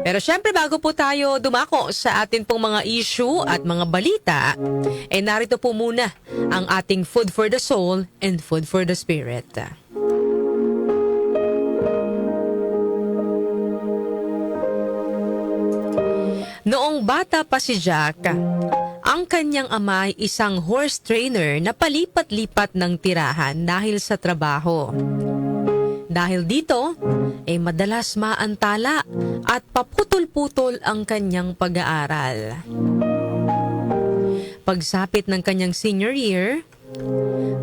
Pero syempre bago po tayo dumako sa atin pong mga issue at mga balita, narito po muna ang ating food for the soul and food for the spirit. Noong bata pa si Jack, ang kanyang ama ay isang horse trainer na palipat-lipat ng tirahan dahil sa trabaho. Dahil dito, madalas maantala at paputol-putol ang kanyang pag-aaral. Pagsapit ng kanyang senior year,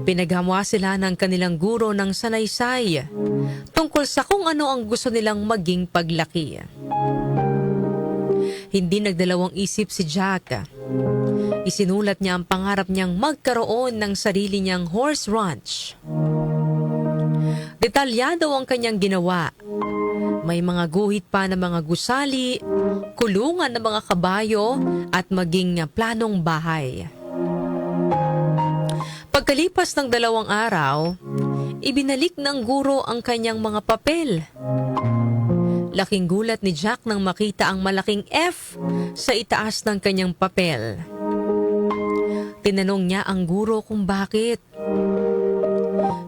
pinaghamwa sila ng kanilang guro ng sanaysay tungkol sa kung ano ang gusto nilang maging paglaki. Hindi nagdalawang isip si Jack. Isinulat niya ang pangarap niyang magkaroon ng sarili niyang horse ranch. Detalyado ang kanyang ginawa. May mga guhit pa ng mga gusali, kulungan ng mga kabayo at maging planong bahay. Pagkalipas ng 2 araw, ibinalik ng guro ang kanyang mga papel. Laking gulat ni Jack nang makita ang malaking F sa itaas ng kanyang papel. Tinanong niya ang guro kung bakit.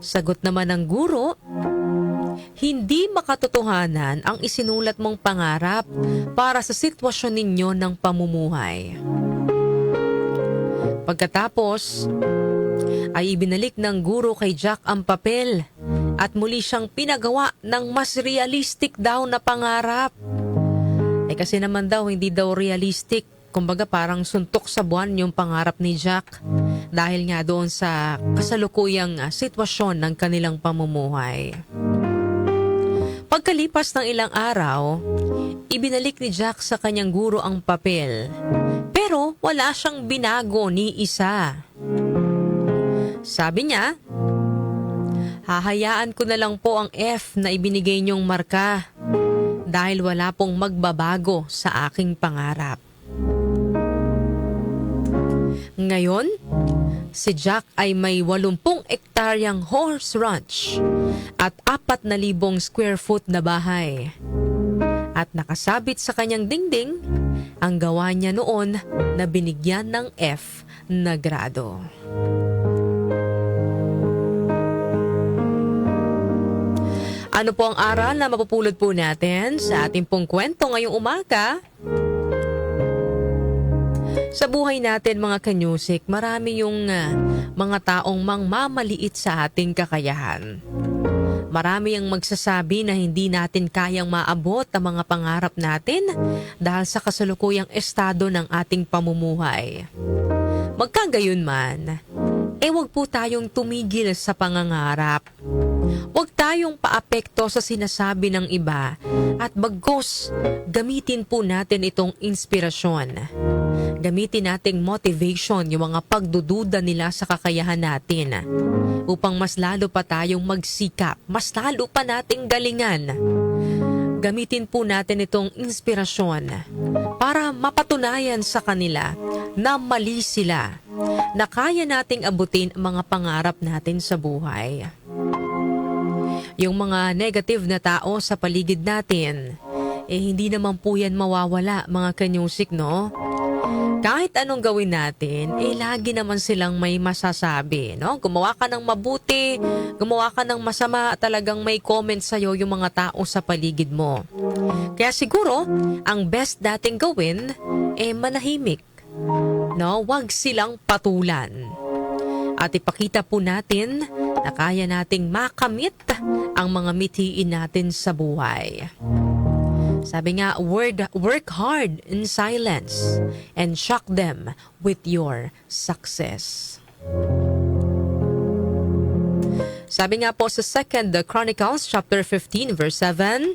Sagot naman ng guro, hindi makatotohanan ang isinulat mong pangarap para sa sitwasyon ninyo ng pamumuhay. Pagkatapos, ay ibinalik ng guro kay Jack ang papel at muli siyang pinagawa ng mas realistic daw na pangarap. Kasi naman daw, hindi daw realistic. Kumbaga parang suntok sa buwan yung pangarap ni Jack dahil nga doon sa kasalukuyang sitwasyon ng kanilang pamumuhay. Pagkalipas ng ilang araw, ibinalik ni Jack sa kanyang guro ang papel. Pero wala siyang binago ni isa. Sabi niya, hahayaan ko na lang po ang F na ibinigay niyong marka dahil wala pong magbabago sa aking pangarap. Ngayon, si Jack ay may 80 ektaryang horse ranch at 4,000 square foot na bahay. At nakasabit sa kanyang dingding ang gawa niya noon na binigyan ng F na grado. Ano po ang aral na mapupulot po natin sa ating pong kwento ngayong umaga? Sa buhay natin mga kanyusik, marami yung mga taong mangmamaliit sa ating kakayahan. Marami ang magsasabi na hindi natin kayang maabot ang mga pangarap natin dahil sa kasalukuyang estado ng ating pamumuhay. Magkagayon man, wag po tayong tumigil sa pangangarap. Huwag tayong paapekto sa sinasabi ng iba at bagkus gamitin po natin itong inspirasyon. Gamitin nating motivation yung mga pagdududa nila sa kakayahan natin upang mas lalo pa tayong magsikap, mas lalo pa nating galingan. Gamitin po natin itong inspirasyon para mapatunayan sa kanila na mali sila, na kaya nating abutin ang mga pangarap natin sa buhay. Yung mga negative na tao sa paligid natin, hindi naman po yan mawawala mga kanyusik, no? Kahit anong gawin natin, lagi naman silang may masasabi, no? Gumawa ka ng mabuti, gumawa ka ng masama, talagang may comment sa'yo yung mga tao sa paligid mo. Kaya siguro, ang best dating gawin, manahimik, no? Huwag silang patulan. At ipakita po natin na kaya nating makamit ang mga mithiin natin sa buhay. Sabi nga, work hard in silence and shock them with your success. Sabi nga po sa 2 Chronicles chapter 15 verse 7,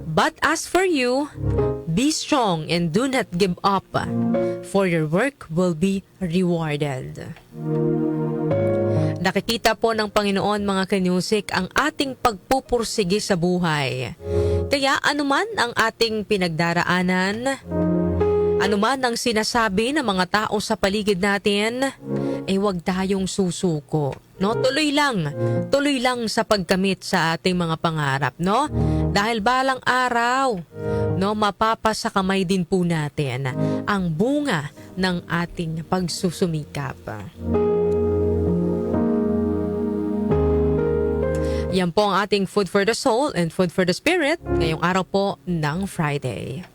"But as for you, be strong and do not give up, for your work will be rewarded." Nakikita po ng Panginoon mga kanyusik ang ating pagpupursige sa buhay. Kaya anuman ang ating pinagdaraanan, anuman ang sinasabi ng mga tao sa paligid natin, huwag tayong susuko. No? Tuloy lang sa pagkamit sa ating mga pangarap, no? Dahil balang araw, no, mapapasakamay din po natin ang bunga ng ating pagsusumikap. Yan po ang ating Food for the Soul and Food for the Spirit ngayong araw po ng Friday.